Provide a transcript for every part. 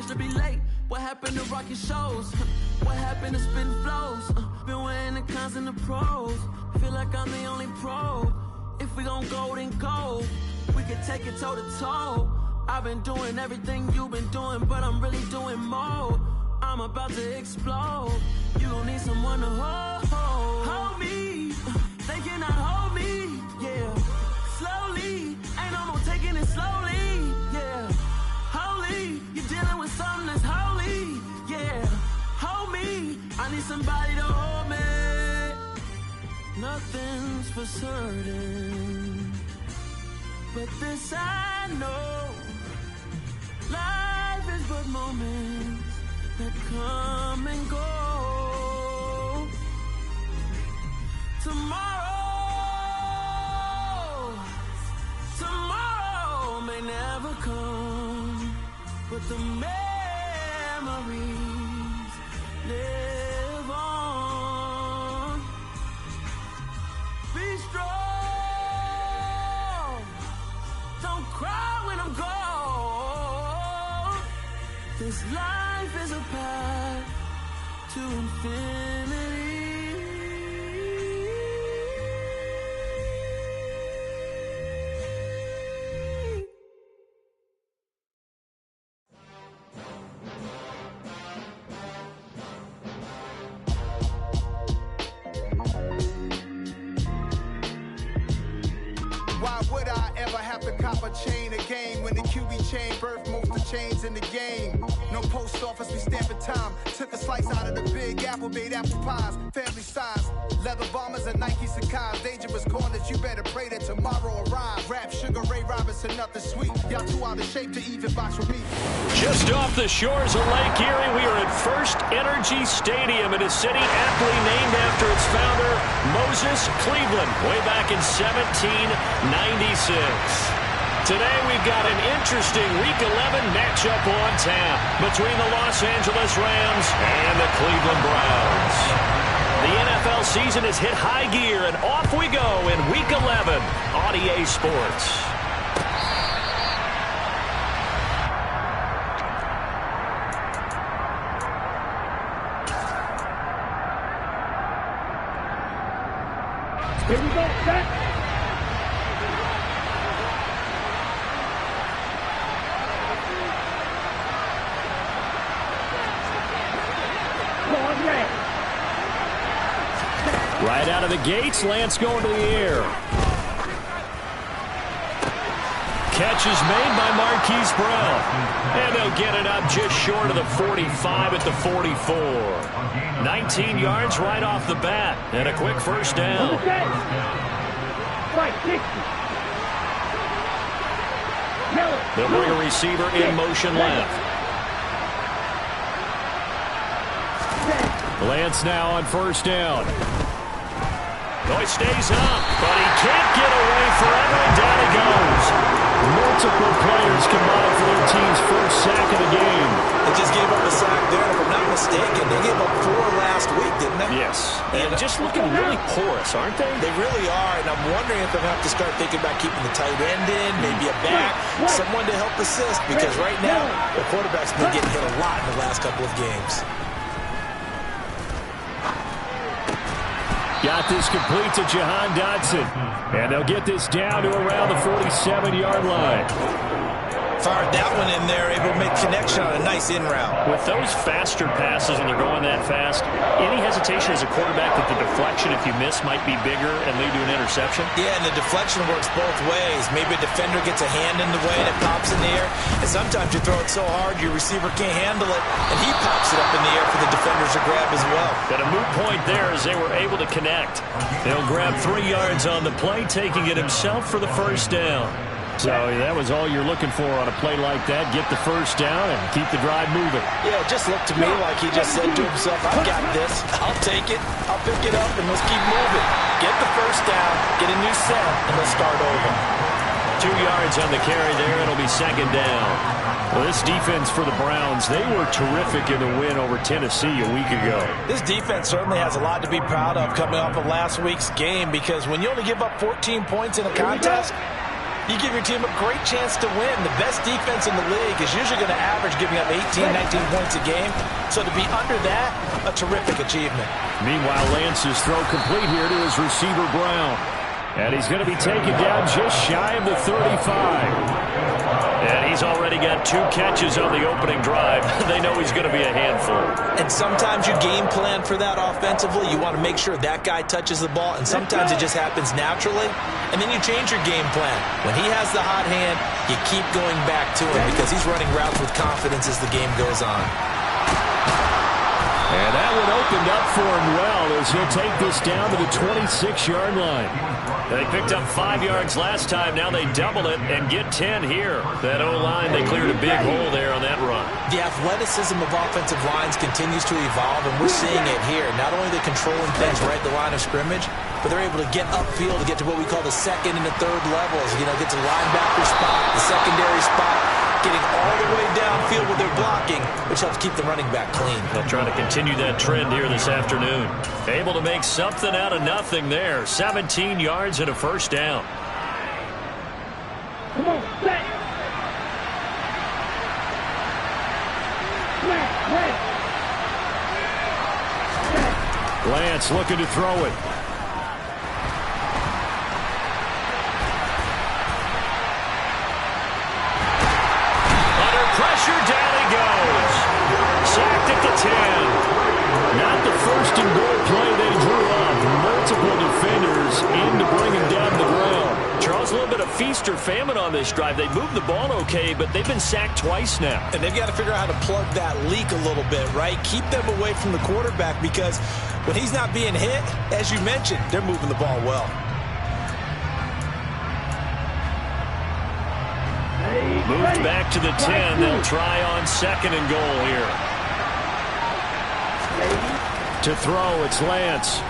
to be late. What happened to rocking shows? What happened to spitting flows? Been wearing the cons and the pros. Feel like I'm the only pro. If we gon' go, then go. We can take it toe to toe. I've been doing everything you've been doing, but I'm really doing more. I'm about to explode. You gon' need someone to hold me. They cannot hold me, yeah. Slowly, ain't no more taking it slowly, yeah. Holy, you're dealing with something that's holy, yeah. Hold me, I need somebody to hold me. Nothing's for certain, but this I know. Life is but moments that come and go. Tomorrow may never come, but the memories live on. Be strong, don't cry when I'm gone. This life is a path to infinity. Why would I ever have to cop a chain again when the QB chain birthed most of chains in the game? No post office, we stamping time. Took a slice out of the big apple, made apple pies, family size. Leather bombers and Nike Sacai's. Dangerous corners, you better pray that tomorrow arrives. Rap, Sugar Ray Robinson, nothing sweet. Y'all too out of shape to even box with me. Just off the shores of Lake Erie, we are at First Energy Stadium in a city aptly named after its founder, Moses Cleveland, way back in 1796. Today we've got an interesting Week 11 matchup on tap between the Los Angeles Rams and the Cleveland Browns. The NFL season has hit high gear, and off we go in Week 11 on EA Sports. Here we go, set. Right out of the gates, Lance going to the air. Catch is made by Marquise Brown. And they'll get it up just short of the 45 at the 44. 19 yards right off the bat. And a quick first down. They'll bring a receiver in motion left. Lance now on first down. He stays up, but he can't get away forever, and down he goes. Multiple players combined for their team's first sack of the game. They just gave up a sack there, and if I'm not mistaken, they gave up 4 last week, didn't they? Yes, and just looking really porous, aren't they? They really are, and I'm wondering if they'll have to start thinking about keeping the tight end in, maybe a back, someone to help assist, because right now, the quarterback's been getting hit a lot in the last couple of games. Got this complete to Jahan Dotson. And they'll get this down to around the 47-yard line. Fired that one in there, able to make connection on a nice in route. With those faster passes and they're going that fast, any hesitation as a quarterback that the deflection, if you miss, might be bigger and lead to an interception? Yeah, and the deflection works both ways. Maybe a defender gets a hand in the way and it pops in the air. And sometimes you throw it so hard your receiver can't handle it, and he pops it up in the air for the defenders to grab as well. But a moot point there as they were able to connect. They'll grab 3 yards on the play, taking it himself for the first down. So that was all you're looking for on a play like that. Get the first down and keep the drive moving. Yeah, it just looked to me like he just said to himself, I've got this. I'll take it. I'll pick it up, and let's keep moving. Get the first down, get a new set, and let's start over. 2 yards on the carry there. It'll be second down. Well, this defense for the Browns, they were terrific in the win over Tennessee a week ago. This defense certainly has a lot to be proud of coming off of last week's game, because when you only give up 14 points in a contest, you give your team a great chance to win. The best defense in the league is usually going to average giving up 18, 19 points a game. So to be under that, a terrific achievement. Meanwhile, Lance's throw complete here to his receiver, Brown. And he's going to be taken down just shy of the 35. And he's already got 2 catches on the opening drive. They know he's going to be a handful. And sometimes you game plan for that offensively. You want to make sure that guy touches the ball, and sometimes it just happens naturally. And then you change your game plan. When he has the hot hand, you keep going back to him because he's running routes with confidence as the game goes on. And that one opened up for him well as he'll take this down to the 26-yard line. They picked up 5 yards last time. Now they double it and get 10 here. That O-line, they cleared a big hole there on that run. The athleticism of offensive lines continues to evolve, and we're seeing it here. Not only are they controlling things right at the line of scrimmage, but they're able to get upfield to get to what we call the second and the third levels. You know, get to the linebacker spot, the secondary spot, getting all the way downfield with their blocking, which helps keep the running back clean. They'll try to continue that trend here this afternoon. Able to make something out of nothing there. 17 yards and a first down. Come on, set. Lance looking to throw it. Under pressure, down he goes. Sacked at the 10. Not the first and goal play they drew up. Multiple defenders in to bring him down to the ground. Charles, a little bit of feast or famine on this drive. They moved the ball okay, but they've been sacked twice now. And they've got to figure out how to plug that leak a little bit, right? Keep them away from the quarterback because when he's not being hit, as you mentioned, they're moving the ball well. Moved back to the 10. They'll try on second and goal here. To throw, it's Lance.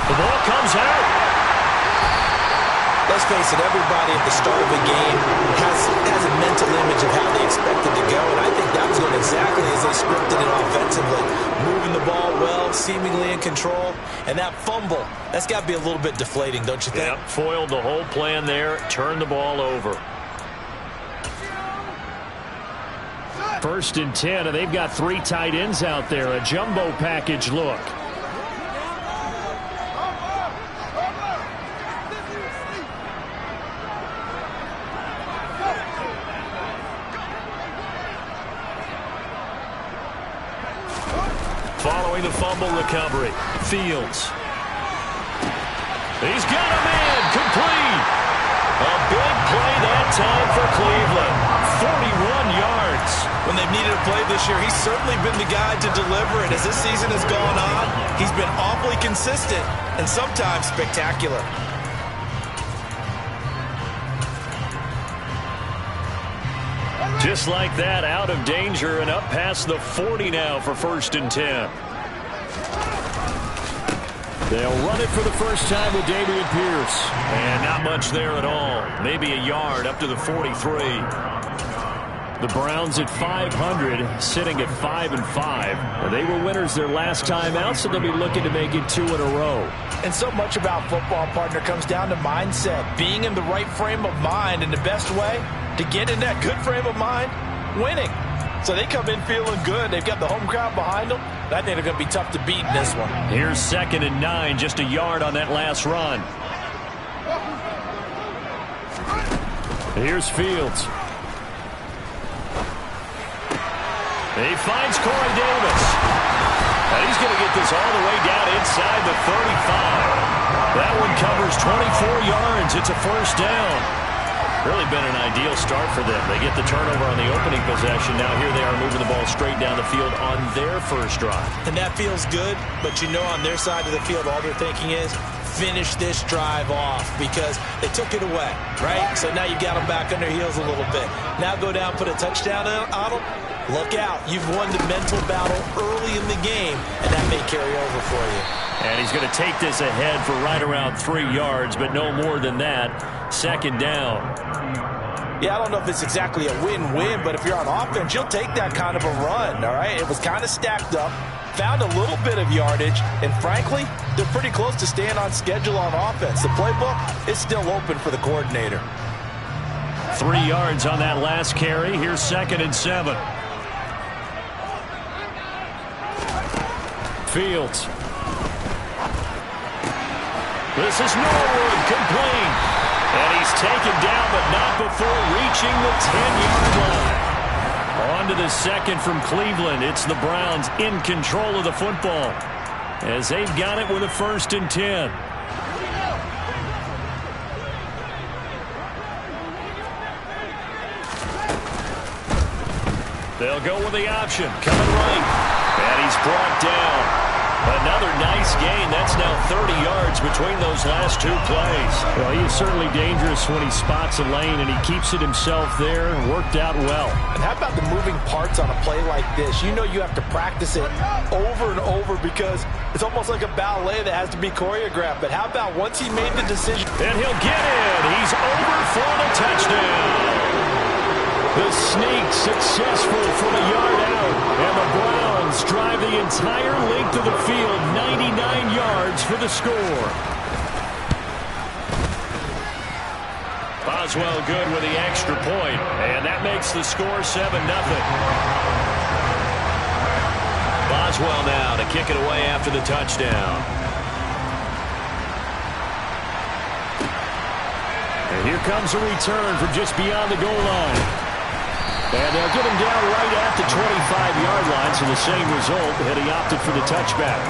The ball comes out. Let's face it, everybody at the start of a game has a mental image of how they expect it to go, and I think that was going exactly as they scripted it offensively. Moving the ball well, seemingly in control, and that fumble, that's got to be a little bit deflating, don't you think? Yep, foiled the whole plan there, turned the ball over. 1st and 10, and they've got 3 tight ends out there, a jumbo package look. Following the fumble recovery, Fields. He's got a man, complete. A big play that time for Cleveland. 41 yards. When they've needed a play this year, he's certainly been the guy to deliver it. As this season has gone on, he's been awfully consistent and sometimes spectacular. Just like that, out of danger and up past the 40 now for 1st and 10. They'll run it for the first time with Dameon Pierce. And not much there at all. Maybe a yard up to the 43. The Browns at 500, sitting at 5-5. They were winners their last time out, so they'll be looking to make it 2 in a row. And so much about football, partner, comes down to mindset. Being in the right frame of mind, and the best way to get in that good frame of mind, winning. So they come in feeling good. They've got the home crowd behind them. I think they're going to be tough to beat in this one. Here's 2nd and 9, just a yard on that last run. Here's Fields. He finds Corey Davis. And he's going to get this all the way down inside the 35. That one covers 24 yards. It's a first down. Really been an ideal start for them. They get the turnover on the opening possession. Now here they are moving the ball straight down the field on their first drive. And that feels good, but you know on their side of the field all they're thinking is finish this drive off because they took it away, right? So now you've got them back on their heels a little bit. Now go down, put a touchdown on them. Look out. You've won the mental battle early in the game, and that may carry over for you. And he's going to take this ahead for right around 3 yards, but no more than that. 2nd down. Yeah, I don't know if it's exactly a win-win, but if you're on offense, you'll take that kind of a run, all right? It was kind of stacked up, found a little bit of yardage, and frankly, they're pretty close to staying on schedule on offense. The playbook is still open for the coordinator. 3 yards on that last carry. Here's 2nd and 7. Fields. This is Norwood, complete. And he's taken down, but not before reaching the 10-yard line. On to the second from Cleveland. It's the Browns in control of the football as they've got it with a 1st and 10. They'll go with the option. Coming right. And he's brought down. Another nice gain. That's now 30 yards between those last 2 plays. Well, he is certainly dangerous when he spots a lane, and he keeps it himself there and worked out well. And how about the moving parts on a play like this? You know you have to practice it over and over because it's almost like a ballet that has to be choreographed. But how about once he made the decision? And he'll get in. He's over for the touchdown. The sneak successful from a yard out, and the Browns drive the entire length of the field, 99 yards for the score. Boswell good with the extra point, and that makes the score 7-0. Boswell now to kick it away after the touchdown. And here comes a return from just beyond the goal line. And they'll get him down right at the 25-yard line, so the same result, had he opted for the touchback.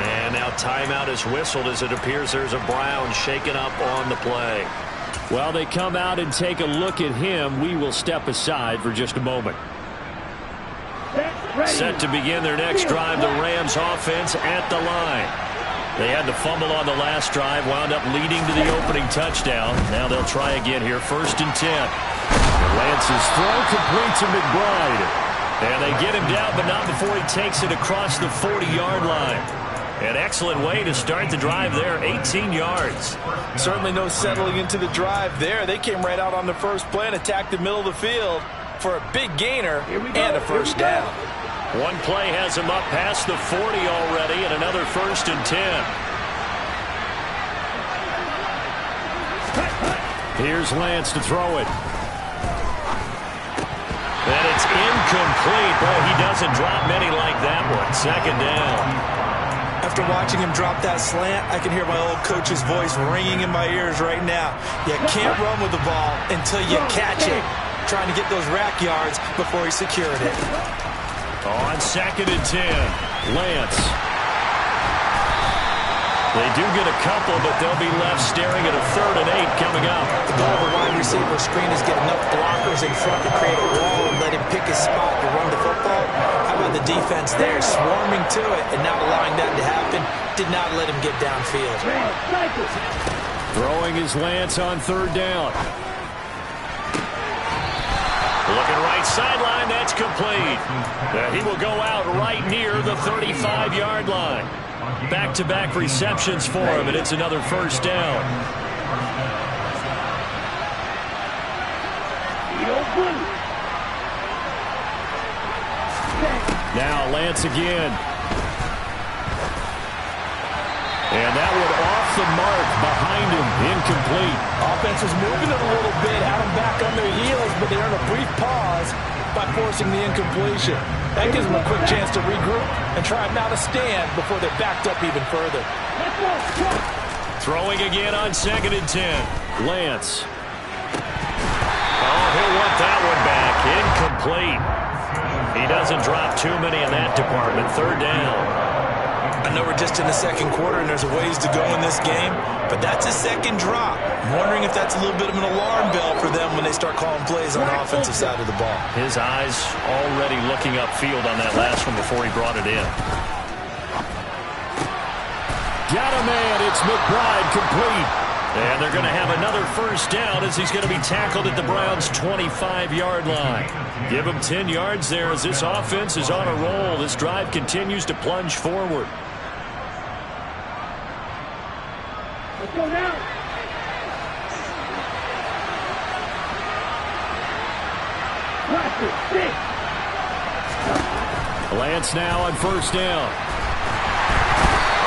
And now timeout is whistled as it appears there's a Brown shaken up on the play. While they come out and take a look at him, we will step aside for just a moment. Set to begin their next drive, the Rams offense at the line. They had the fumble on the last drive, wound up leading to the opening touchdown. Now they'll try again here, 1st and 10. Lance's throw complete to McBride. And they get him down, but not before he takes it across the 40-yard line. An excellent way to start the drive there, 18 yards. Certainly no settling into the drive there. They came right out on the first play and attacked the middle of the field for a big gainer and a 1st down. One play has him up past the 40 already, and another 1st and 10. Here's Lance to throw it. And it's incomplete. Boy, he doesn't drop many like that one. 2nd down. After watching him drop that slant, I can hear my old coach's voice ringing in my ears right now. You can't run with the ball until you catch it. Trying to get those rack yards before he secured it. On 2nd and 10, Lance. They do get a couple, but they'll be left staring at a 3rd and 8 coming up. The goal of a wide receiver screen is get enough blockers in front to create a wall and let him pick his spot to run the football. How about the defense there, swarming to it and not allowing that to happen? Did not let him get downfield. Throwing is Lance on 3rd down. Looking right sideline, that's complete. He will go out right near the 35-yard line. Back-to-back receptions for him, and it's another 1st down. Now Lance again. And that one off the mark behind him, incomplete. Offense was moving it a little bit, had them back on their heels, but they earned a brief pause by forcing the incompletion. That gives them a quick chance to regroup and try now to stand before they're backed up even further. Throwing again on 2nd and 10. Lance. Oh, he'll want that one back. Incomplete. He doesn't drop too many in that department. 3rd down. I know we're just in the 2nd quarter and there's a ways to go in this game, but that's a 2nd drop. I'm wondering if that's a little bit of an alarm bell for them when they start calling plays on the offensive side of the ball. His eyes already looking upfield on that last one before he brought it in. Got a man. It's McBride complete. And they're going to have another 1st down as he's going to be tackled at the Browns' 25-yard line. Give him 10 yards there as this offense is on a roll. This drive continues to plunge forward. Let's go now. Lance now on first down.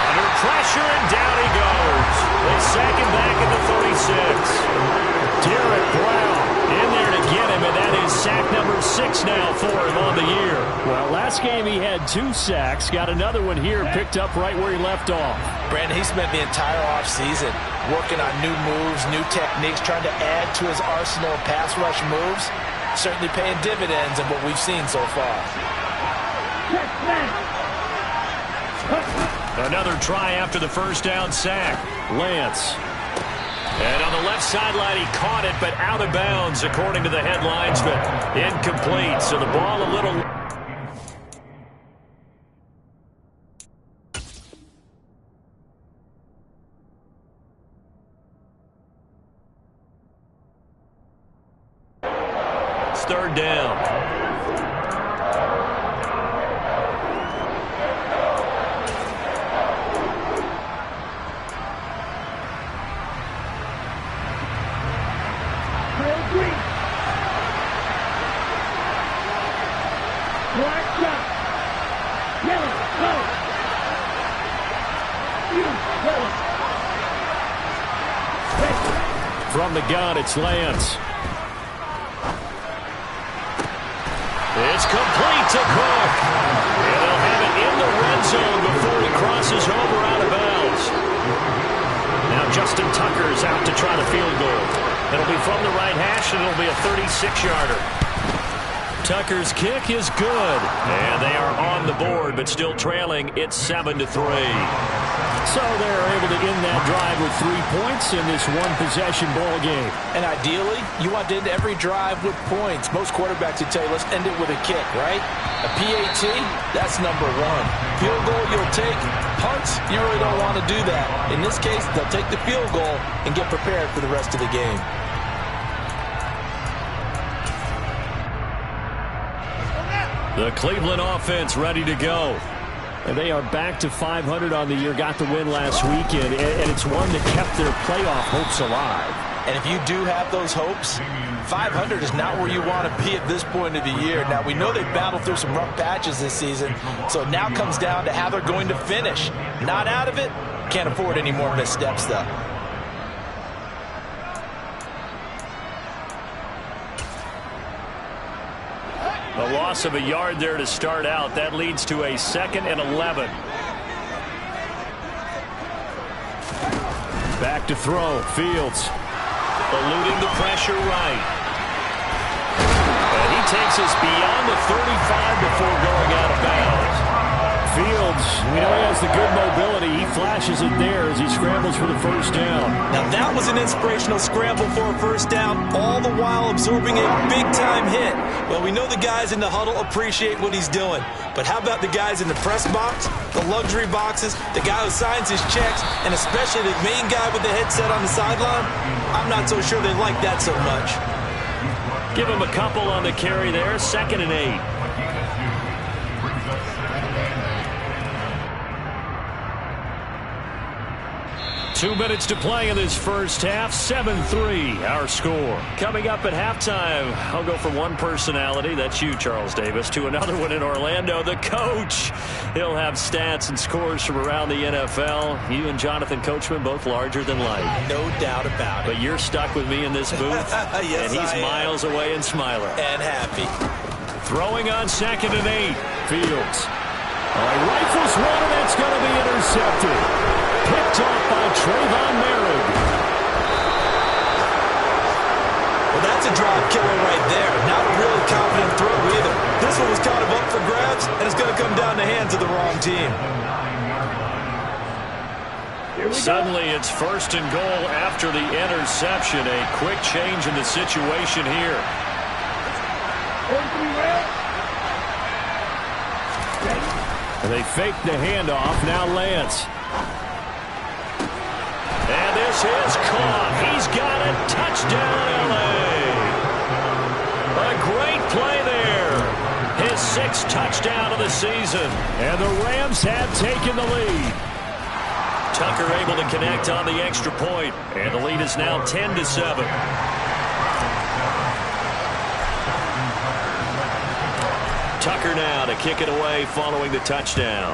Under pressure, and down he goes. They sack him back at the 36. Derek Brown in there to get him, and that is sack number 6 now for him on the year. Well, last game he had 2 sacks. Got another one here, picked up right where he left off. Brandon, he spent the entire offseason working on new moves, new techniques, trying to add to his arsenal of pass rush moves. Certainly paying dividends in what we've seen so far. Another try after the first down sack. Lance. And on the left sideline, he caught it, but out of bounds, according to the headlines, but incomplete. So the ball a little... It's third down. From the gun, it's Lance. It's complete to Cook. And they'll have it in the red zone before he crosses over out of bounds. Now Justin Tucker's out to try the field goal. It'll be from the right hash, and it'll be a 36-yarder. Tucker's kick is good. And they are on the board, but still trailing. It's 7-3. So they're able to end that drive with 3 points in this one-possession ball game. And ideally, you want to end every drive with points. Most quarterbacks would tell you, let's end it with a kick, right? A PAT, that's number 1. Field goal, you'll take. Punts, you really don't want to do that. In this case, they'll take the field goal and get prepared for the rest of the game. The Cleveland offense ready to go. And they are back to 500 on the year. Got the win last weekend, and it's one that kept their playoff hopes alive. And if you do have those hopes, 500 is not where you want to be at this point of the year. Now, we know they've battled through some rough patches this season, so it now comes down to how they're going to finish. Not out of it. Can't afford any more missteps, though. A loss of a yard there to start out. That leads to a 2nd and 11. Back to throw. Fields eluding the pressure right. And he takes us beyond the 35 before going out of bounds. Fields, we know he has the good mobility. He flashes it there as he scrambles for the first down. Now that was an inspirational scramble for a first down, all the while absorbing a big-time hit. Well, we know the guys in the huddle appreciate what he's doing. But how about the guys in the press box, the luxury boxes, the guy who signs his checks, and especially the main guy with the headset on the sideline? I'm not so sure they like that so much. Give him a couple on the carry there, 2nd and 8. 2 minutes to play in this first half. 7-3 our score. Coming up at halftime, I'll go from one personality, that's you, Charles Davis, to another one in Orlando, the coach. He'll have stats and scores from around the NFL. You and Jonathan Coachman both larger than life. No doubt about it. But you're stuck with me in this booth. Yes, and he's miles away and smiling. And happy. Throwing on 2nd and 8. Fields. Rifles one, and it's going to be intercepted. Picked off by Trayvon Merritt. Well, that's a drive killer right there. Not a really confident throw either. This one was kind of up for grabs, and it's going to come down the hands of the wrong team. Suddenly it's 1st and goal after the interception. A quick change in the situation here. And they fake the handoff. Now Lance. And this is caught. He's got it. Touchdown, L.A. A great play there. His 6th touchdown of the season. And the Rams have taken the lead. Tucker able to connect on the extra point. And the lead is now 10-7. Tucker now to kick it away following the touchdown.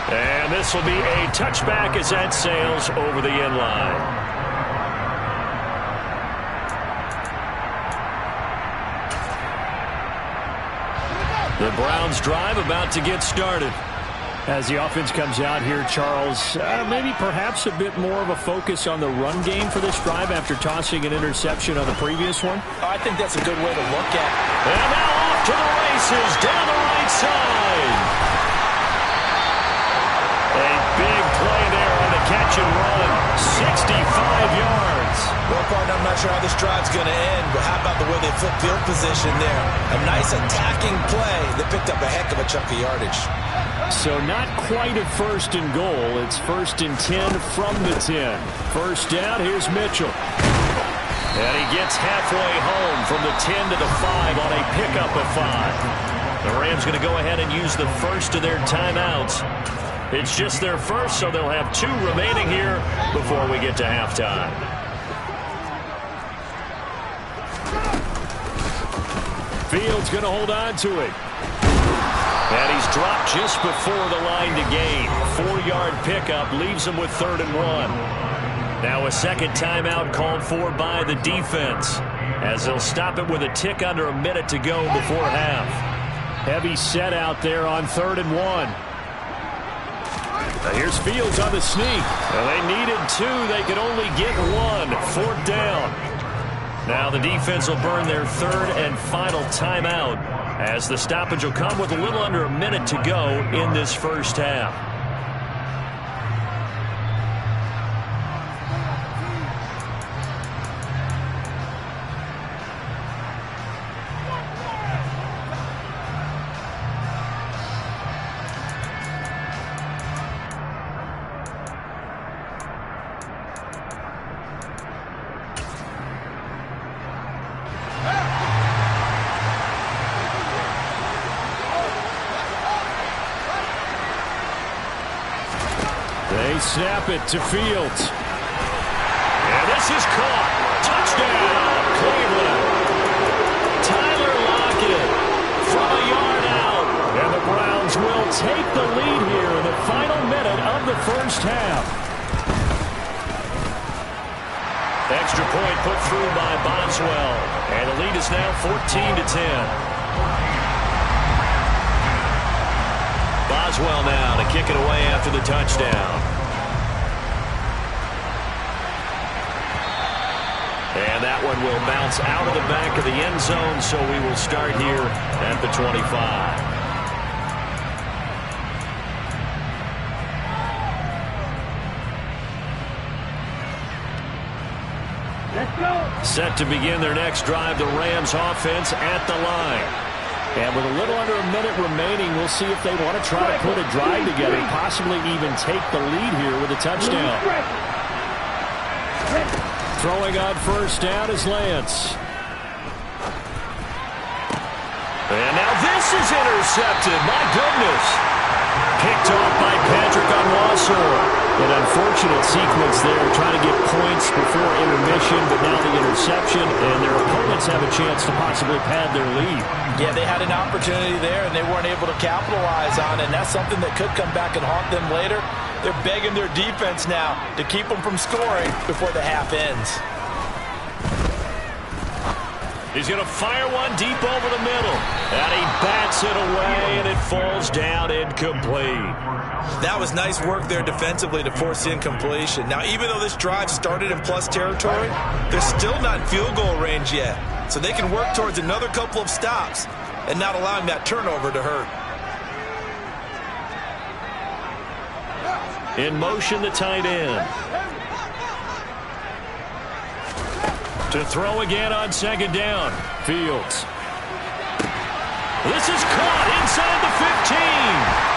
And this will be a touchback as that sails over the end line. The Browns drive about to get started. As the offense comes out here, Charles, maybe perhaps a bit more of a focus on the run game for this drive after tossing an interception on the previous one. I think that's a good way to look at it. And now off to the races down the right side. A big play there on the catch and run. 65 yards. Well, partner, I'm not sure how this drive's going to end, but how about the way they flip field position there? A nice attacking play that picked up a heck of a chunk of yardage. So not quite a first and goal. It's 1st and 10 from the 10. First down, here's Mitchell. And he gets halfway home from the 10 to the 5 on a pickup of 5. The Rams going to go ahead and use the first of their timeouts. It's just their first, so they'll have 2 remaining here before we get to halftime. Fields going to hold on to it. And he's dropped just before the line to gain. 4-yard pickup leaves him with 3rd and 1. Now a second timeout called for by the defense, as they'll stop it with a tick under a minute to go before half. Heavy set out there on 3rd and 1. Now here's Fields on the sneak. Well, they needed 2. They could only get 1. 4th down. Now the defense will burn their 3rd and final timeout, as the stoppage will come with a little under a minute to go in this first half. They snap it to Fields. And this is caught. Touchdown, Cleveland. Tyler Lockett from a yard out. And the Browns will take the lead here in the final minute of the first half. Extra point put through by Boswell. And the lead is now 14 to 10. Boswell now to kick it away after the touchdown. And that one will bounce out of the back of the end zone, so we will start here at the 25. Let's go. Set to begin their next drive, the Rams offense at the line. And with a little under a minute remaining, we'll see if they want to try to put a drive together, possibly even take the lead here with a touchdown. Throwing on first down is Lance. And now this is intercepted. My goodness. Picked off by Patrick Onwuasor. An unfortunate sequence there, trying to get points before intermission, but now the interception, and their opponents have a chance to possibly pad their lead. Yeah, they had an opportunity there, and they weren't able to capitalize on it, and that's something that could come back and haunt them later. They're begging their defense now to keep them from scoring before the half ends. He's going to fire one deep over the middle. And he bats it away, and it falls down incomplete. That was nice work there defensively to force the incompletion. Now, even though this drive started in plus territory, they're still not in field goal range yet. So they can work towards another couple of stops and not allowing that turnover to hurt. In motion, the tight end. To throw again on second down. Fields. This is caught inside the 15.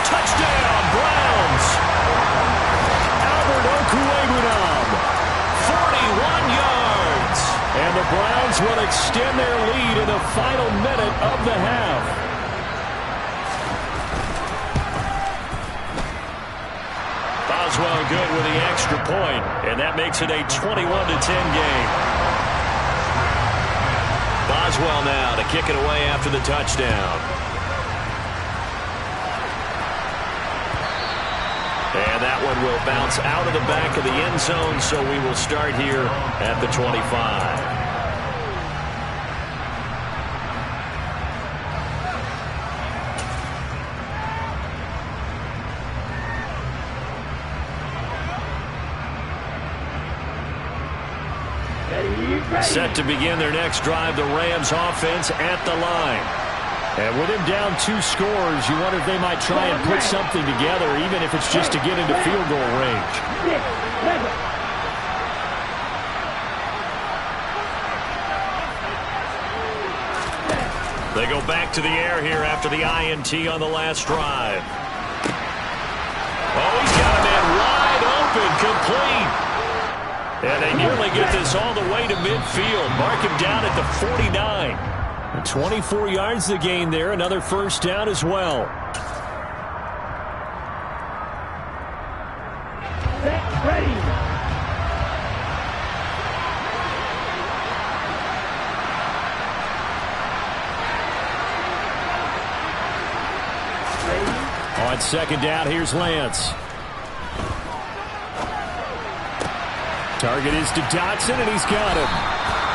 Touchdown, Browns. Albert Okwuegbunam. 41 yards. And the Browns will extend their lead in the final minute of the half. Boswell good with the extra point, and that makes it a 21-10 game. Boswell now to kick it away after the touchdown. And that one will bounce out of the back of the end zone, so we will start here at the 25. Set to begin their next drive, the Rams offense at the line. And with him down 2 scores, you wonder if they might try and put something together, even if it's just to get into field goal range. They go back to the air here after the INT on the last drive. Oh, he's got a man wide open, complete. And they nearly get this all the way to midfield. Mark him down at the 49. 24 yards to gain there. Another first down as well. Ready. On second down, here's Lance. Target is to Dotson, and he's got him.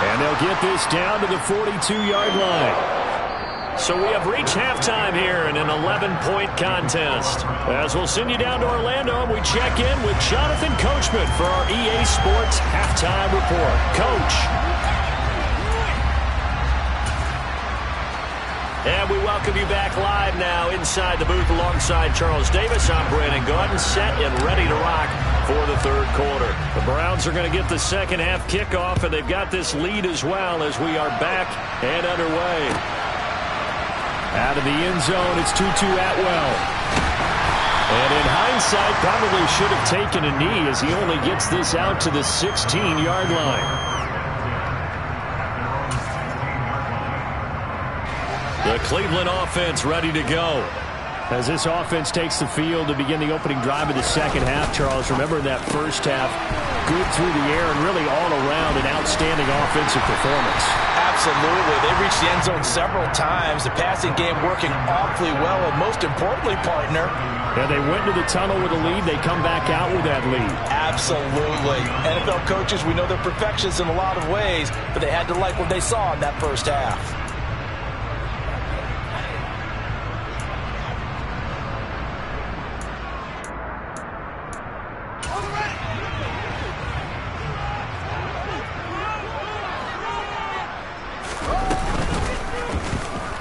And they'll get this down to the 42-yard line. So we have reached halftime here in an 11-point contest. As we'll send you down to Orlando, and we check in with Jonathan Coachman for our EA Sports Halftime Report. Coach. And we welcome you back live now inside the booth alongside Charles Davis. I'm Brandon Gaudin, set and ready to rock for the third quarter. The Browns are going to get the second half kickoff, and they've got this lead as well as we are back and underway. Out of the end zone, it's Tutu Atwell. And in hindsight, probably should have taken a knee as he only gets this out to the 16-yard line. The Cleveland offense ready to go. As this offense takes the field to begin the opening drive of the second half, Charles, remember that first half, good through the air and really all around an outstanding offensive performance. Absolutely. They reached the end zone several times. The passing game working awfully well, and most importantly, partner. Yeah, they went to the tunnel with a lead. They come back out with that lead. Absolutely. NFL coaches, we know they're perfectionists in a lot of ways, but they had to like what they saw in that first half.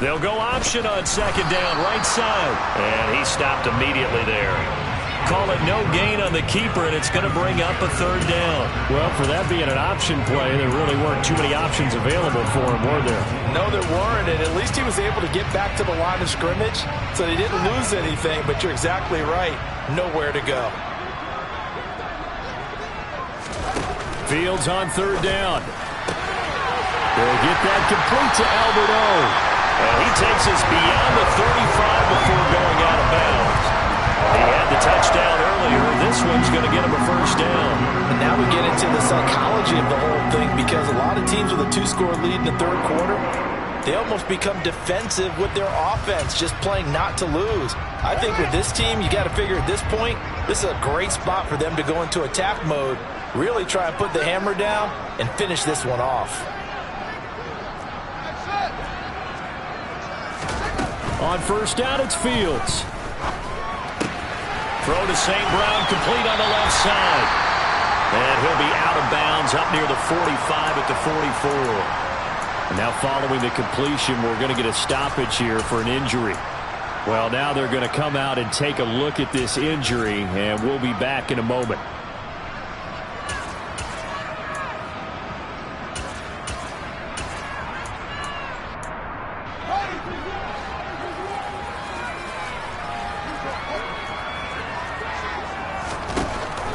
They'll go option on second down, right side. And he stopped immediately there. Call it no gain on the keeper, and it's going to bring up a third down. Well, for that being an option play, there really weren't too many options available for him, were there? No, there weren't, and at least he was able to get back to the line of scrimmage, so they didn't lose anything, but you're exactly right. Nowhere to go. Fields on third down. They'll get that complete to Albert O. And he takes us beyond the 35 before going out of bounds. He had the touchdown earlier. This one's going to get him a first down. And now we get into the psychology of the whole thing, because a lot of teams with a 2-score lead in the third quarter, they almost become defensive with their offense, just playing not to lose. I think with this team, you got to figure at this point, this is a great spot for them to go into attack mode, really try and put the hammer down and finish this one off. On first down, it's Fields. Throw to St. Brown, complete on the left side. And he'll be out of bounds up near the 45 at the 44. And now following the completion, we're going to get a stoppage here for an injury. Well, now they're going to come out and take a look at this injury, and we'll be back in a moment.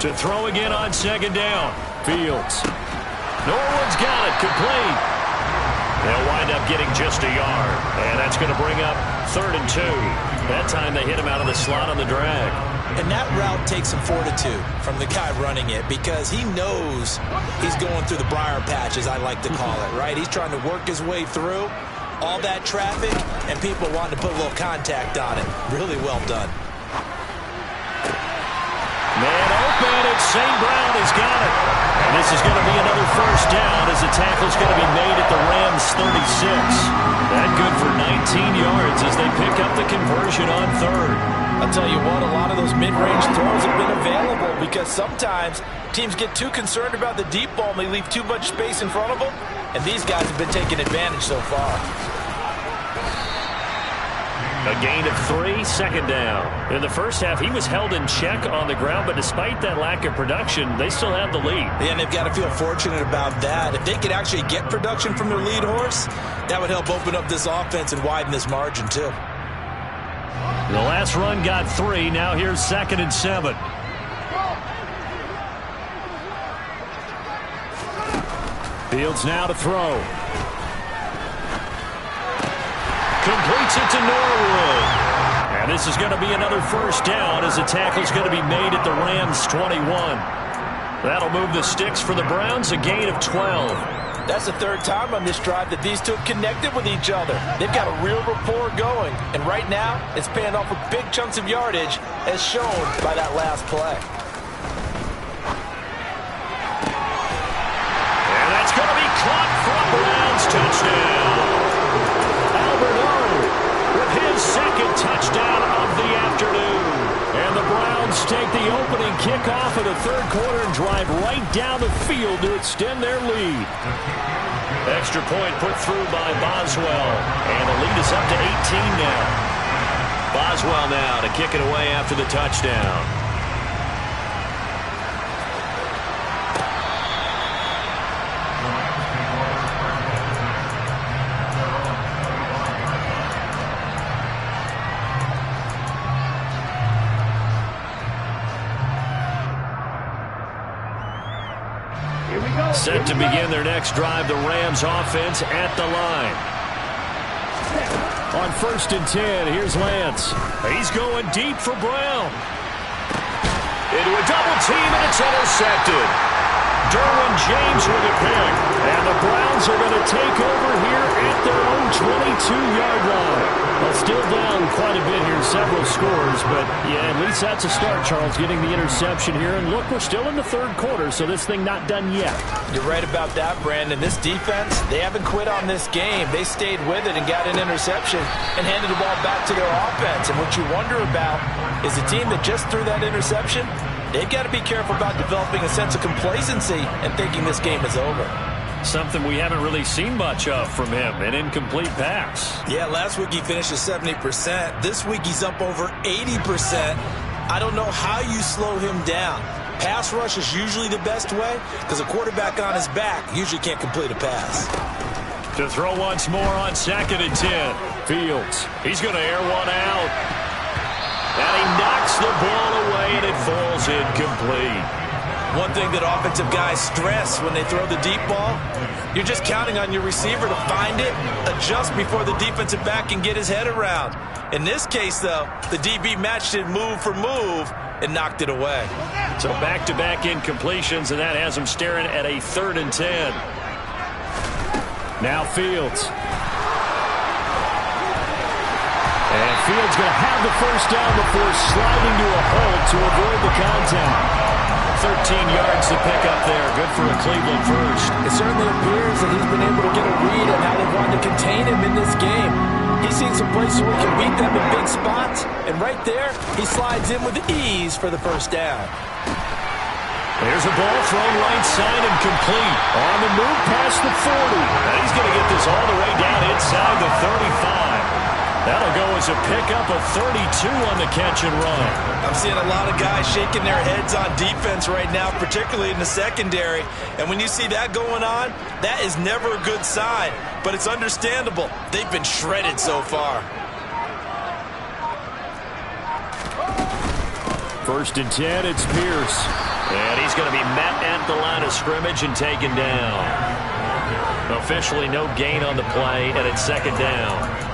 To throw again on second down. Fields. Norwood's got it, complete. They'll wind up getting just a yard. And that's going to bring up 3rd and 2. That time they hit him out of the slot on the drag. And that route takes some fortitude from the guy running it because he knows he's going through the briar patch, as I like to call it, right? He's trying to work his way through all that traffic, and people wanting to put a little contact on it. Really well done. Man open, and St. Brown has got it. And this is going to be another first down as the tackle's going to be made at the Rams' 36. That good for 19 yards as they pick up the conversion on 3rd. I'll tell you what, a lot of those mid-range throws have been available because sometimes teams get too concerned about the deep ball and they leave too much space in front of them, and these guys have been taking advantage so far. A gain of 3, 2nd down. In the first half, he was held in check on the ground, but despite that lack of production, they still have the lead. Yeah, and they've got to feel fortunate about that. If they could actually get production from their lead horse, that would help open up this offense and widen this margin too. The last run got 3. Now here's 2nd and 7. Fields now to throw. Completes it to Norwood. And this is going to be another first down as the tackle's going to be made at the Rams' 21. That'll move the sticks for the Browns, a gain of 12. That's the 3rd time on this drive that these two have connected with each other. They've got a real rapport going, and right now it's paying off with big chunks of yardage as shown by that last play. And that's going to be caught for a Browns touchdown. Albert O with his 2nd touchdown of the afternoon. And the Browns take the opening kickoff of the 3rd quarter and drive right down the field to extend their lead. Extra point put through by Boswell. And the lead is up to 18 now. Boswell now to kick it away after the touchdown. Set to begin their next drive, the Rams offense at the line. On 1st and 10, here's Lance. He's going deep for Brown. Into a double team, and it's intercepted. Derwin James with a pick. And the Browns are going to take over here at their own 22-yard line. Well, still down quite a bit here, several scores, but yeah, at least that's a start, Charles, getting the interception here. And look, we're still in the 3rd quarter, so this thing not done yet. You're right about that, Brandon. This defense, they haven't quit on this game. They stayed with it and got an interception and handed the ball back to their offense. And what you wonder about is a team that just threw that interception, they've got to be careful about developing a sense of complacency and thinking this game is over. Something we haven't really seen much of from him, an incomplete pass. Yeah, last week he finished at 70%. This week he's up over 80%. I don't know how you slow him down. Pass rush is usually the best way because a quarterback on his back usually can't complete a pass. To throw once more on 2nd and 10. Fields, he's going to air one out. And he knocks the ball away, and it falls incomplete. One thing that offensive guys stress when they throw the deep ball, you're just counting on your receiver to find it, adjust before the defensive back can get his head around. In this case, though, the DB matched it move for move and knocked it away. So back-to-back incompletions, and that has him staring at a 3rd and 10. Now Fields. And Fields going to have the first down before sliding to a hole to avoid the contact. 13 yards to pick up there. Good for a Cleveland first. It certainly appears that he's been able to get a read on how they wanted to contain him in this game. He's seen some places where he can beat them in big spots, and right there, he slides in with ease for the first down. There's a ball thrown right side and complete. On the move past the 40. And he's going to get this all the way down inside the 35. That'll go as a pickup of 32 on the catch and run. I'm seeing a lot of guys shaking their heads on defense right now, particularly in the secondary. And when you see that going on, that is never a good sign. But it's understandable. They've been shredded so far. 1st and 10, it's Pierce. And he's going to be met at the line of scrimmage and taken down. Officially no gain on the play, and it's second down.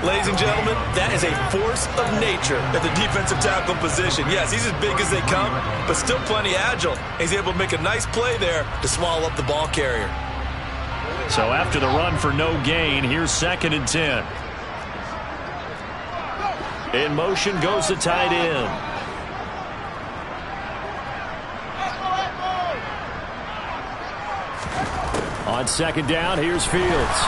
Ladies and gentlemen, that is a force of nature at the defensive tackle position. Yes, he's as big as they come, but still plenty agile. He's able to make a nice play there to swallow up the ball carrier. So after the run for no gain, here's 2nd and 10. In motion goes the tight end. On 2nd down, here's Fields.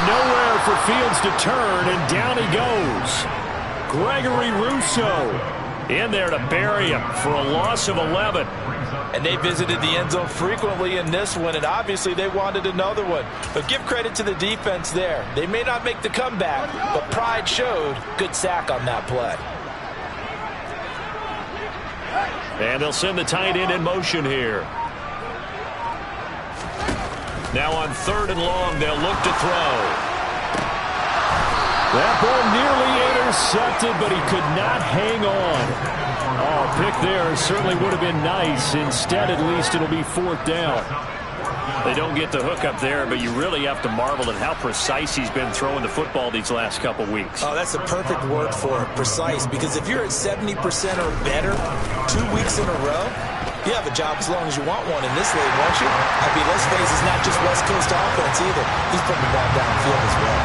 Nowhere for Fields to turn, and down he goes. Gregory Rousseau in there to bury him for a loss of 11. And they visited the end zone frequently in this one, and obviously they wanted another one. But give credit to the defense there. They may not make the comeback, but pride showed. Good sack on that play. And they'll send the tight end in motion here. Now on 3rd and long, they'll look to throw. That ball nearly intercepted, but he could not hang on. Oh, pick there certainly would have been nice. Instead, at least, it'll be 4th down. They don't get the hook up there, but you really have to marvel at how precise he's been throwing the football these last couple weeks. Oh, that's the perfect word for it, precise. Because if you're at 70% or better 2 weeks in a row, you have a job as long as you want one in this league, won't you? I mean, let's face it, it's not just West Coast offense either. He's putting the ball downfield as well.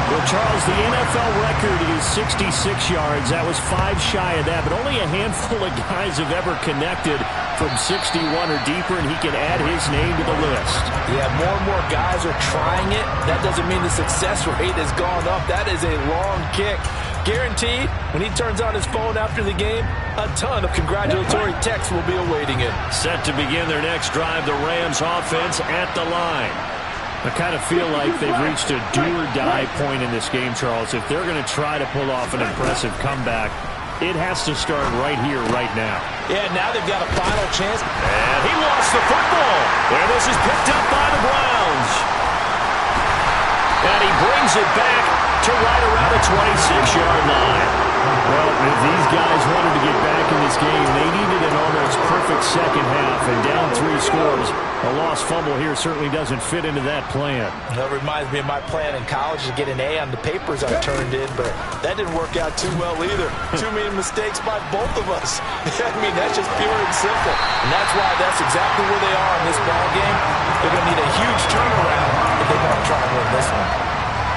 Well, Charles, the NFL record is 66 yards. That was 5 shy of that, but only a handful of guys have ever connected from 61 or deeper, and he can add his name to the list. Yeah, more and more guys are trying it. That doesn't mean the success rate has gone up. That is a long kick. Guaranteed, when he turns on his phone after the game, a ton of congratulatory texts will be awaiting him. Set to begin their next drive, the Rams offense at the line. I kind of feel like they've reached a do-or-die point in this game, Charles. If they're going to try to pull off an impressive comeback, it has to start right here, right now. Yeah, now they've got a final chance. And he lost the football. And this is picked up by the Browns. And he brings it back to right around the 26-yard line. Well, if these guys wanted to get back in this game, they needed an almost perfect second half. And down 3 scores, a lost fumble here certainly doesn't fit into that plan. That reminds me of my plan in college to get an A on the papers I turned in, but that didn't work out too well either. Too many mistakes by both of us. I mean, that's just pure and simple. And that's why that's exactly where they are in this ball game. They're going to need a huge turnaround if they want to try and win this one.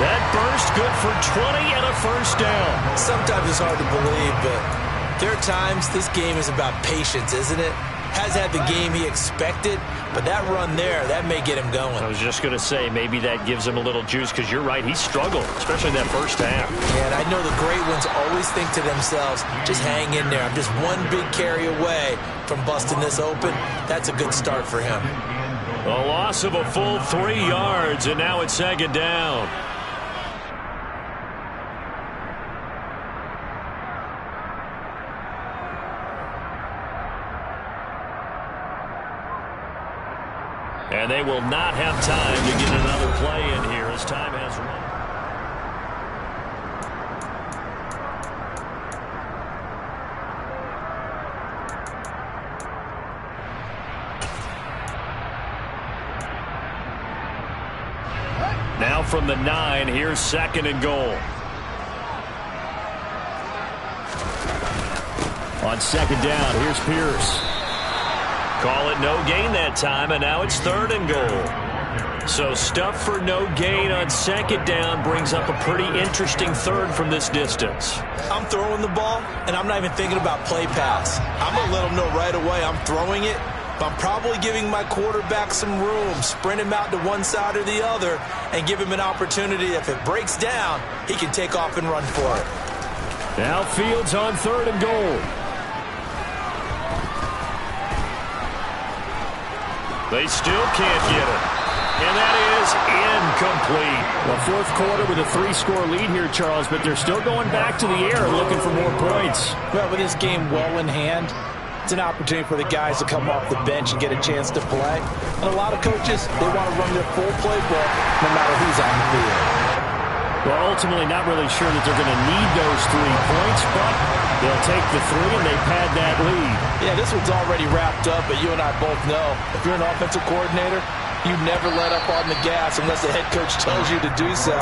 That burst good for 20 and a first down. Sometimes it's hard to believe, but there are times this game is about patience, isn't it? Has had the game he expected, but that run there, that may get him going. I was just going to say, maybe that gives him a little juice, because you're right, he struggled, especially that first half. Yeah, and I know the great ones always think to themselves, just hang in there. I'm just one big carry away from busting this open. That's a good start for him. A loss of a full 3 yards, and now it's 2nd down. And they will not have time to get another play in here as time has run. Now from the 9, here's 2nd and goal. On 2nd down, here's Pierce. Call it no gain that time, and now it's 3rd and goal. So stuff for no gain on 2nd down brings up a pretty interesting 3rd from this distance. I'm throwing the ball, and I'm not even thinking about play pass. I'm going to let him know right away I'm throwing it, but I'm probably giving my quarterback some room, sprint him out to one side or the other, and give him an opportunity. If it breaks down, he can take off and run for it. Now Fields on 3rd and goal. They still can't get it. And that is incomplete. Well, 4th quarter with a 3-score lead here, Charles, but they're still going back to the air looking for more points. Well, with this game well in hand, it's an opportunity for the guys to come off the bench and get a chance to play. And a lot of coaches, they want to run their full playbook no matter who's on the field. Well, ultimately not really sure that they're going to need those 3 points, but they'll take the 3 and they pad that lead. Yeah, this one's already wrapped up, but you and I both know if you're an offensive coordinator, you never let up on the gas unless the head coach tells you to do so.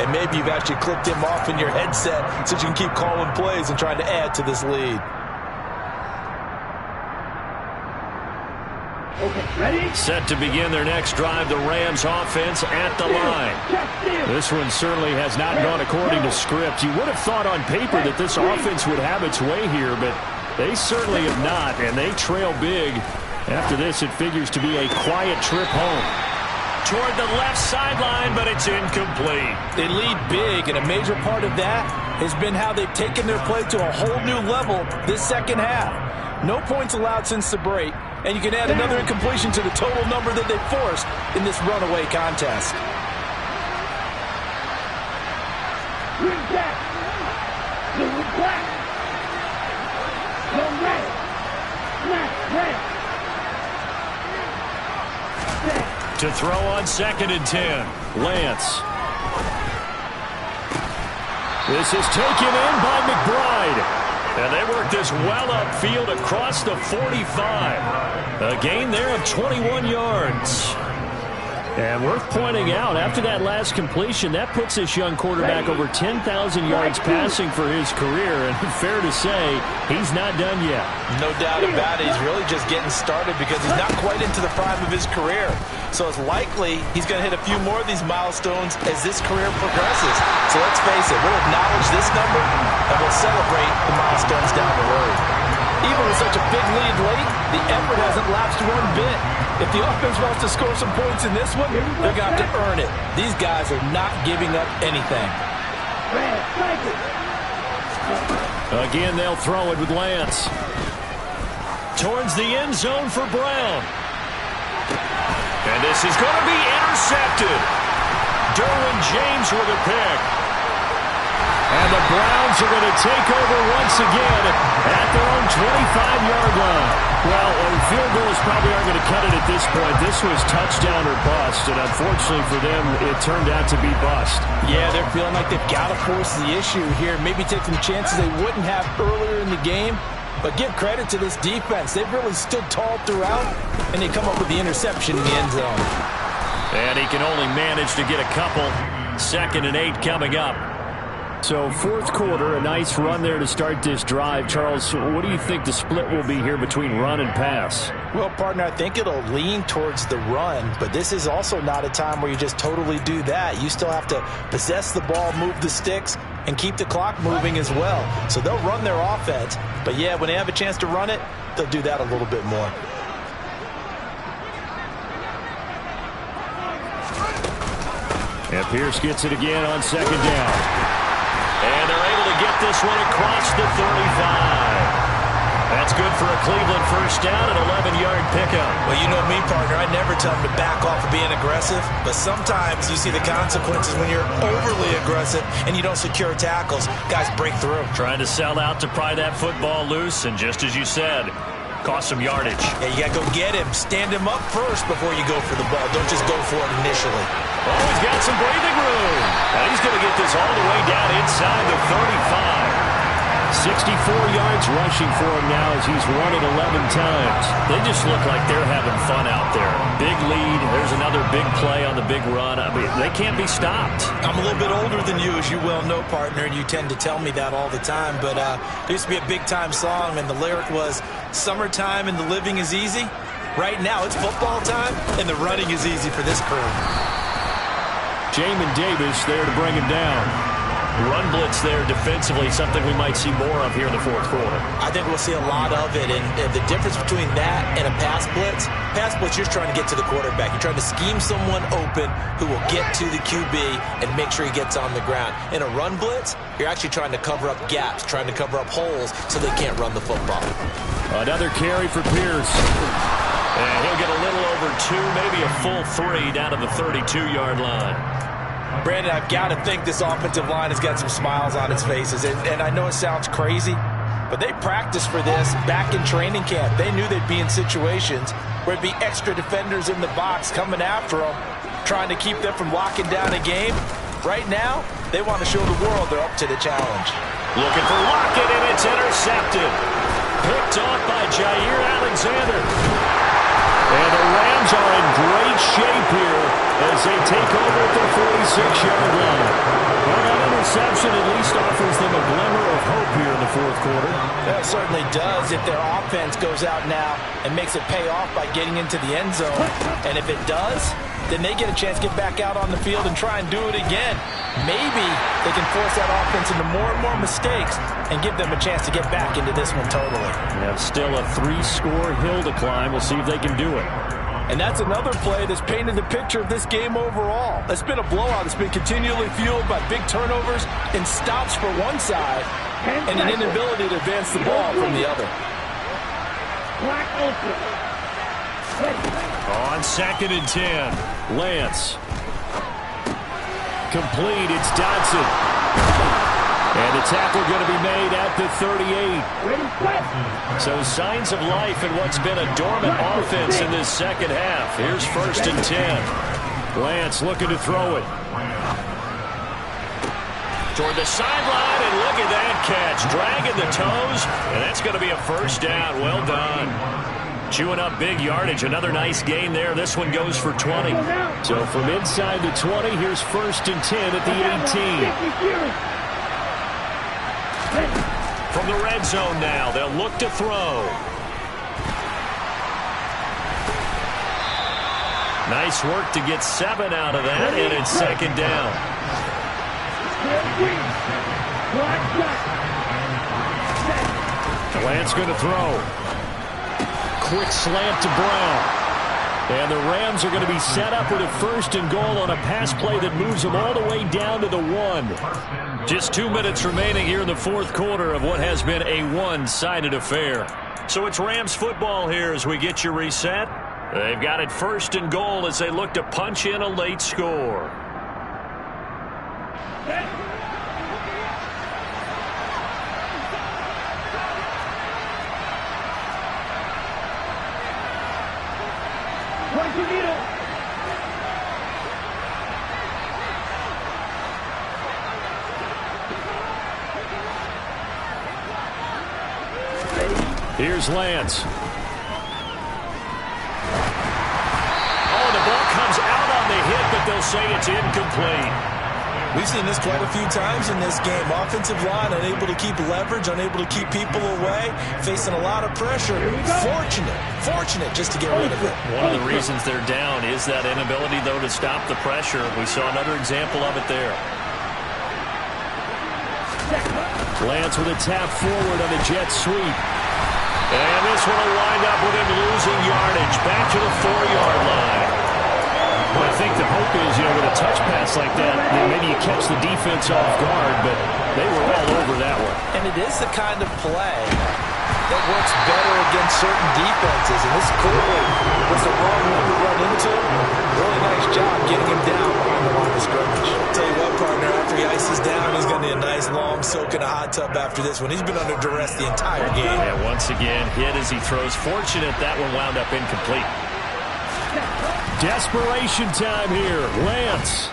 And maybe you've actually clicked him off in your headset so you can keep calling plays and trying to add to this lead. Ready? Set to begin their next drive, the Rams offense at the line. This one certainly has not gone according to script. You would have thought on paper that this offense would have its way here, but they certainly have not, and they trail big. After this, it figures to be a quiet trip home. Toward the left sideline, but it's incomplete. They lead big, and a major part of that has been how they've taken their play to a whole new level this second half. No points allowed since the break, and you can add another incompletion to the total number that they forced in this runaway contest. To throw on 2nd and 10, Lance. This is taken in by McBride. And they work this well upfield across the 45. A gain there of 21 yards. And worth pointing out, after that last completion, that puts this young quarterback over 10,000 yards passing for his career. And fair to say, he's not done yet. No doubt about it. He's really just getting started because he's not quite into the prime of his career. So it's likely he's going to hit a few more of these milestones as this career progresses. So let's face it, we'll acknowledge this number and we'll celebrate the milestones down the road. Even with such a big lead late, the effort hasn't lapsed one bit. If the offense wants to score some points in this one, they're going to have to earn it. These guys are not giving up anything. Again, they'll throw it with Lance. Towards the end zone for Brown. And this is going to be intercepted. Derwin James with a pick. And the Browns are going to take over once again at their own 25-yard line. Well, field goals probably aren't going to cut it at this point. This was touchdown or bust, and unfortunately for them, it turned out to be bust. Yeah, they're feeling like they've got to force the issue here. Maybe take some chances they wouldn't have earlier in the game. But give credit to this defense. They've really stood tall throughout, and they come up with the interception in the end zone. And he can only manage to get a couple. 2nd and 8 coming up. So 4th quarter, a nice run there to start this drive. Charles, what do you think the split will be here between run and pass? Well, partner, I think it'll lean towards the run, but this is also not a time where you just totally do that. You still have to possess the ball, move the sticks, and keep the clock moving as well. So they'll run their offense, but yeah, when they have a chance to run it, they'll do that a little bit more. And Pierce gets it again on 2nd down. And they're able to get this one across the 35. That's good for a Cleveland first down, an 11-yard pickup. Well, you know me, partner. I never tell them to back off of being aggressive, but sometimes you see the consequences when you're overly aggressive and you don't secure tackles. Guys break through. Trying to sell out to pry that football loose, and just as you said, cost some yardage. Yeah, you got to go get him. Stand him up first before you go for the ball. Don't just go for it initially. Oh, he's got some breathing room. And he's going to get this all the way down inside the 35. 64 yards rushing for him now as he's run it 11 times. They just look like they're having fun out there. Big lead. There's another big play on the big run. I mean, they can't be stopped. I'm a little bit older than you, as you well know, partner, and you tend to tell me that all the time. But there used to be a big-time song, and the lyric was, "Summertime and the living is easy." Right now, it's football time, and the running is easy for this crew. Jamin Davis there to bring him down. Run blitz there defensively, something we might see more of here in the 4th quarter. I think we'll see a lot of it, and the difference between that and a pass blitz, you're trying to get to the quarterback. You're trying to scheme someone open who will get to the QB and make sure he gets on the ground. In a run blitz, you're actually trying to cover up gaps, trying to cover up holes so they can't run the football. Another carry for Pierce. And he'll get a little over 2, maybe a full 3 down to the 32-yard line. Brandon, I've got to think this offensive line has got some smiles on its faces. And I know it sounds crazy, but they practiced for this back in training camp. They knew they'd be in situations where it'd be extra defenders in the box coming after them, trying to keep them from locking down a game. Right now, they want to show the world they're up to the challenge. Looking for Lockett, and it's intercepted. Picked off by Jair Alexander. And the Rams are in great shape here as they take over at their 46-yard line. Well, that interception at least offers them a glimmer of hope here in the fourth quarter. That certainly does if their offense goes out now and makes it pay off by getting into the end zone. And if it does, then they get a chance to get back out on the field and try and do it again. Maybe they can force that offense into more and more mistakes and give them a chance to get back into this one totally. They have still a 3-score hill to climb. We'll see if they can do it. And that's another play that's painted the picture of this game overall. It's been a blowout that's been continually fueled by big turnovers and stops for one side and an inability to advance the ball from the other. On 2nd and 10, Lance. Complete, it's Dodson. And the tackle going to be made at the 38. So signs of life in what's been a dormant offense in this second half. Here's 1st and 10. Lance looking to throw it. Toward the sideline, and look at that catch. Dragging the toes, and that's going to be a first down. Well done. Chewing up big yardage. Another nice gain there. This one goes for 20. So from inside the 20, here's 1st and 10 at the 18. From the red zone now, they'll look to throw. Nice work to get 7 out of that, and it's 2nd down. Lance going to throw. Quick slant to Brown. And the Rams are going to be set up with a 1st and goal on a pass play that moves them all the way down to the 1. Just 2 minutes remaining here in the fourth quarter of what has been a one-sided affair. So it's Rams football here as we get you reset. They've got it 1st and goal as they look to punch in a late score. Here's Lance. Oh, the ball comes out on the hit, but they'll say it's incomplete. We've seen this quite a few times in this game. Offensive line unable to keep leverage, unable to keep people away, facing a lot of pressure. Fortunate just to get rid of it. One of the reasons they're down is that inability, though, to stop the pressure. We saw another example of it there. Lance with a tap forward on the jet sweep. And this one will wind up with him losing yardage. Back to the 4-yard line. Well, I think the hope is, with a touch pass like that, maybe you catch the defense off guard, but they were all over that one. And it is the kind of play that works better against certain defenses. And this clearly was the wrong one to run into. Really nice job getting him down on the line of scrimmage. Tell you what, partner, after he ices down, he's going to need a nice long soak in a hot tub after this one. He's been under duress the entire game. Yeah, once again, hit as he throws. Fortunate that one wound up incomplete. Desperation time here. Lance.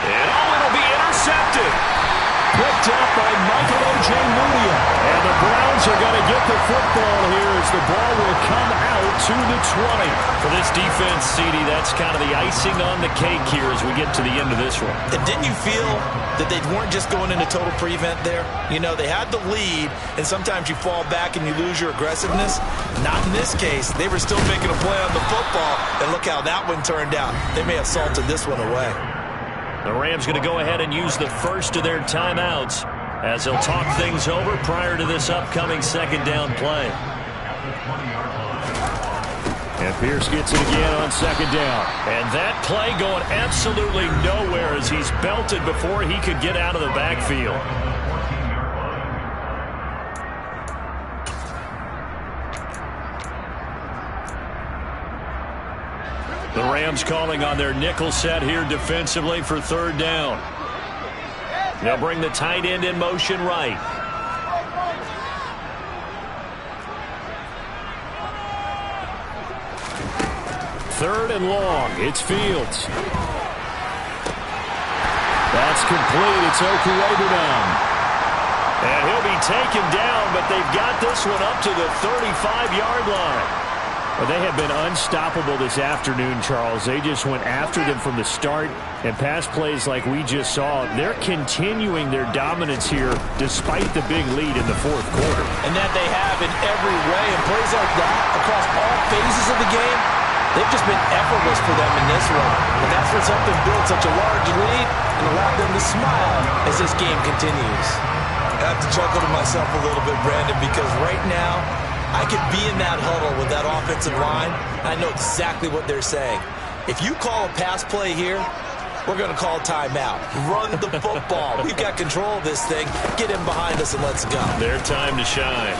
And it'll be intercepted. Picked up by Michael O.J. Mudia. And the Browns are going to get the football here as the ball will come out to the 20. For this defense, CD, that's kind of the icing on the cake here as we get to the end of this one. And didn't you feel that they weren't just going into total prevent there? They had the lead, and sometimes you fall back and you lose your aggressiveness. Not in this case. They were still making a play on the football, and look how that one turned out. They may have salted this one away. The Rams going to go ahead and use the first of their timeouts as they'll talk things over prior to this upcoming 2nd down play. And Pierce gets it again on 2nd down. And that play going absolutely nowhere as he's belted before he could get out of the backfield. The Rams calling on their nickel set here defensively for 3rd down. They'll bring the tight end in motion right. Third and long. It's Fields. That's complete. It's Okuwebunam. And he'll be taken down, but they've got this one up to the 35-yard line. Well, they have been unstoppable this afternoon, Charles. They just went after them from the start, and pass plays like we just saw, they're continuing their dominance here despite the big lead in the fourth quarter. And that they have in every way, and plays like that across all phases of the game, they've just been effortless for them in this one. And that's what's helped them build such a large lead and allowed them to smile as this game continues. I have to chuckle to myself a little bit, Brandon, because right now, I could be in that huddle with that offensive line, and I know exactly what they're saying. If you call a pass play here, we're going to call timeout. Run the football. We've got control of this thing. Get him behind us and let's go. Their time to shine.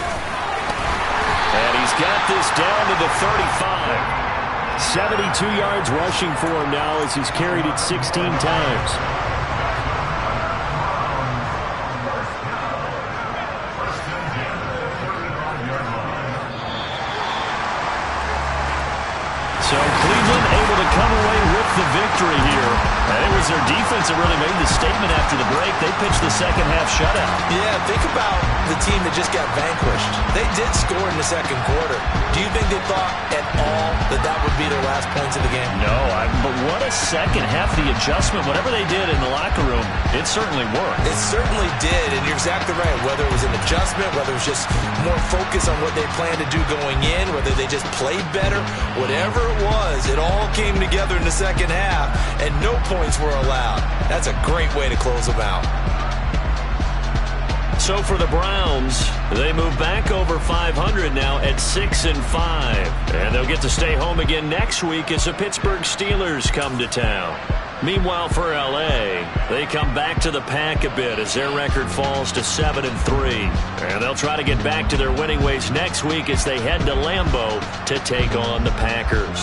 And he's got this down to the 35. 72 yards rushing for him now as he's carried it 16 times. So Cleveland able to come away with the victory here. And it was their defense that really made the statement after the break. They pitched the second half shutout. Yeah, think about the team that just got vanquished. They did score in the second quarter. Do you think they thought at all that that would be their last points of the game? No, but what a second half. The adjustment, whatever they did in the locker room, it certainly worked. It certainly did, and you're exactly right. Whether it was an adjustment, whether it was just more focus on what they planned to do going in, whether they just played better, whatever it was, it all came together in the second half, and no points were allowed. That's a great way to close them out. So for the Browns, they move back over 500 now at 6-5. And they'll get to stay home again next week as the Pittsburgh Steelers come to town. Meanwhile, for L.A., they come back to the pack a bit as their record falls to 7-3. And they'll try to get back to their winning ways next week as they head to Lambeau to take on the Packers.